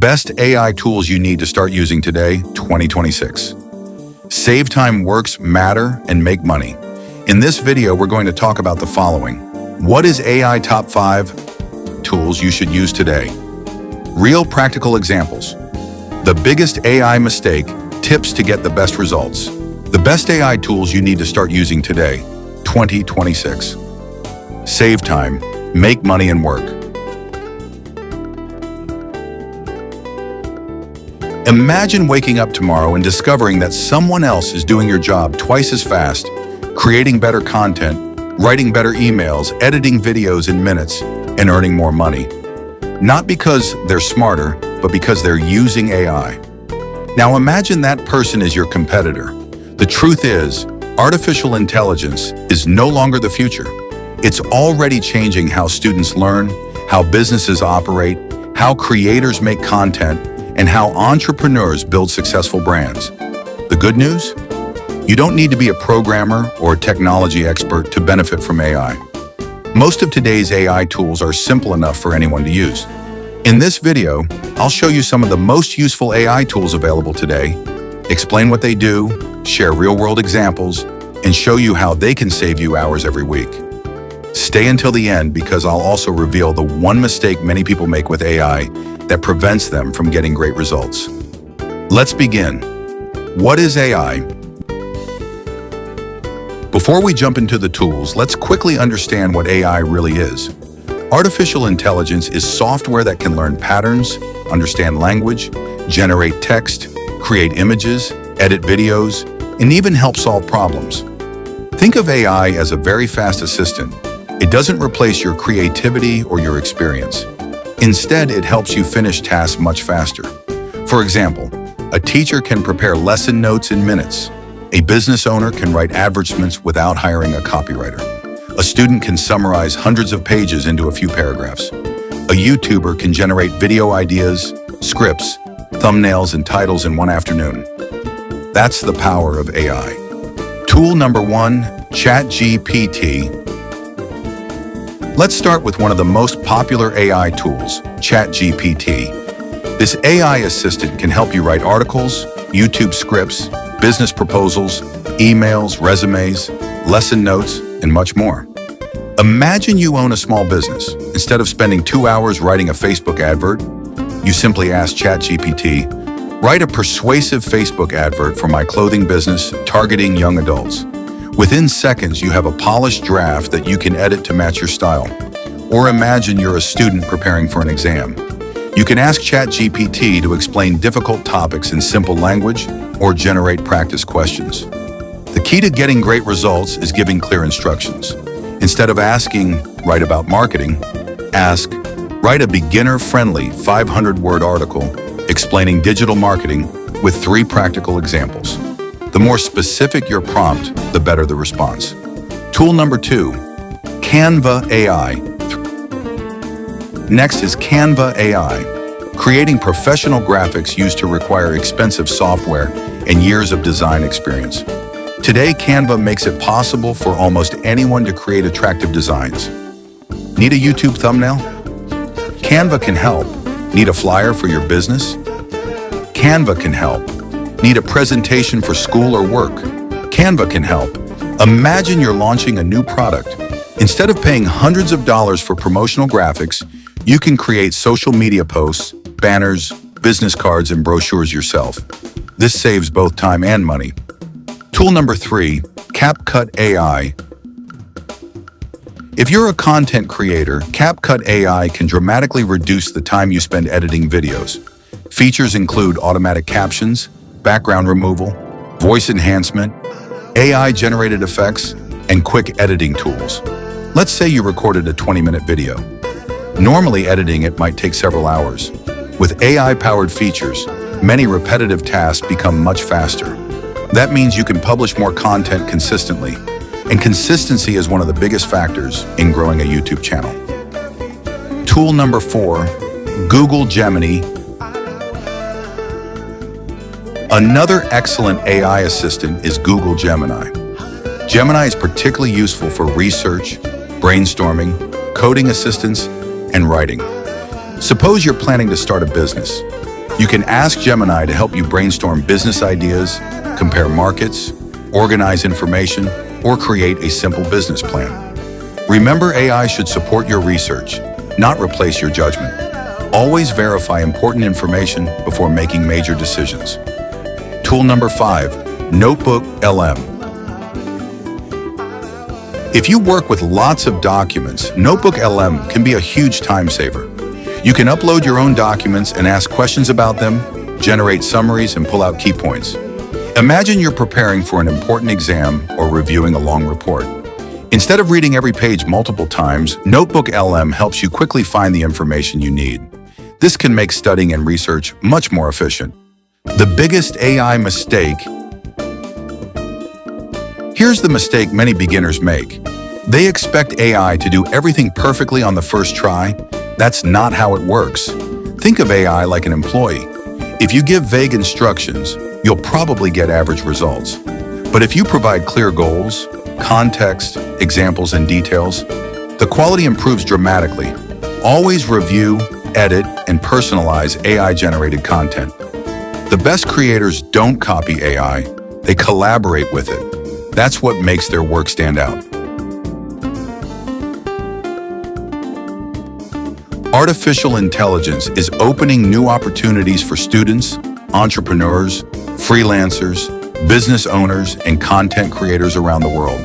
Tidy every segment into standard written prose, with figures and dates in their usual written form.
best AI tools you need to start using today, 2026. Save time, works matter, and make money. In this video, we're going to talk about the following. What is AI top 5 tools you should use today? Real practical examples. The biggest AI mistake, tips to get the best results. The best AI tools you need to start using today, 2026. Save time, make money, and work. Imagine waking up tomorrow and discovering that someone else is doing your job twice as fast, creating better content, writing better emails, editing videos in minutes, and earning more money. Not because they're smarter, but because they're using AI. Now imagine that person is your competitor. The truth is, artificial intelligence is no longer the future. It's already changing how students learn, how businesses operate, how creators make content, and how entrepreneurs build successful brands. The good news? You don't need to be a programmer or a technology expert to benefit from AI. Most of today's AI tools are simple enough for anyone to use. In this video, I'll show you some of the most useful AI tools available today, explain what they do, share real-world examples, and show you how they can save you hours every week. Stay until the end because I'll also reveal the one mistake many people make with AI that prevents them from getting great results. Let's begin. What is AI? Before we jump into the tools, let's quickly understand what AI really is. Artificial intelligence is software that can learn patterns, understand language, generate text, create images, edit videos, and even help solve problems. Think of AI as a very fast assistant. It doesn't replace your creativity or your experience. Instead, it helps you finish tasks much faster. For example, a teacher can prepare lesson notes in minutes. A business owner can write advertisements without hiring a copywriter. A student can summarize hundreds of pages into a few paragraphs. A YouTuber can generate video ideas, scripts, thumbnails, and titles in one afternoon. That's the power of AI. Tool number 1, ChatGPT. Let's start with one of the most popular AI tools, ChatGPT. This AI assistant can help you write articles, YouTube scripts, business proposals, emails, resumes, lesson notes, and much more. Imagine you own a small business. Instead of spending 2 hours writing a Facebook advert, you simply ask ChatGPT, write a persuasive Facebook advert for my clothing business targeting young adults. Within seconds, you have a polished draft that you can edit to match your style. Or imagine you're a student preparing for an exam. You can ask ChatGPT to explain difficult topics in simple language or generate practice questions. The key to getting great results is giving clear instructions. Instead of asking, write about marketing, ask, write a beginner-friendly 500-word article explaining digital marketing with 3 practical examples. The more specific your prompt, the better the response. Tool number 2, Canva AI. Next is Canva AI, creating professional graphics used to require expensive software and years of design experience. Today, Canva makes it possible for almost anyone to create attractive designs. Need a YouTube thumbnail? Canva can help. Need a flyer for your business? Canva can help. Need a presentation for school or work? Canva can help. Imagine you're launching a new product. Instead of paying hundreds of dollars for promotional graphics, you can create social media posts, banners, business cards, and brochures yourself. This saves both time and money. Tool number 3, CapCut AI. If you're a content creator, CapCut AI can dramatically reduce the time you spend editing videos. Features include automatic captions, background removal, voice enhancement, AI-generated effects, and quick editing tools. Let's say you recorded a 20-minute video. Normally, editing it might take several hours. With AI-powered features, many repetitive tasks become much faster. That means you can publish more content consistently, and consistency is one of the biggest factors in growing a YouTube channel. Tool number 4, Google Gemini. Another excellent AI assistant is Google Gemini. Gemini is particularly useful for research, brainstorming, coding assistance, and writing. Suppose you're planning to start a business. You can ask Gemini to help you brainstorm business ideas, compare markets, organize information, or create a simple business plan. Remember, AI should support your research, not replace your judgment. Always verify important information before making major decisions. Tool number 5, Notebook LM. If you work with lots of documents, Notebook LM can be a huge time saver. You can upload your own documents and ask questions about them, generate summaries, and pull out key points. Imagine you're preparing for an important exam or reviewing a long report. Instead of reading every page multiple times, Notebook LM helps you quickly find the information you need. This can make studying and research much more efficient. The biggest AI mistake. Here's the mistake many beginners make. They expect AI to do everything perfectly on the first try. That's not how it works. Think of AI like an employee. If you give vague instructions, you'll probably get average results. But if you provide clear goals, context, examples, and details, the quality improves dramatically. Always review, edit, and personalize AI-generated content. The best creators don't copy AI, they collaborate with it. That's what makes their work stand out. Artificial intelligence is opening new opportunities for students, entrepreneurs, freelancers, business owners, and content creators around the world.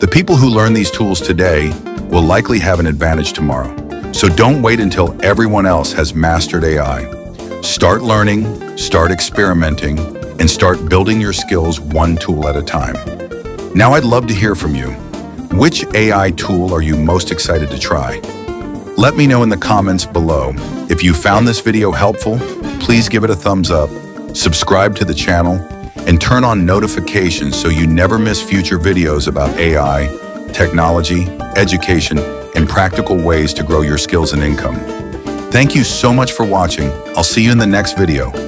The people who learn these tools today will likely have an advantage tomorrow. So don't wait until everyone else has mastered AI. Start learning, start experimenting, and start building your skills one tool at a time. Now I'd love to hear from you. Which AI tool are you most excited to try? Let me know in the comments below. If you found this video helpful, please give it a thumbs up, subscribe to the channel, and turn on notifications so you never miss future videos about AI, technology, education, and practical ways to grow your skills and income. Thank you so much for watching. I'll see you in the next video.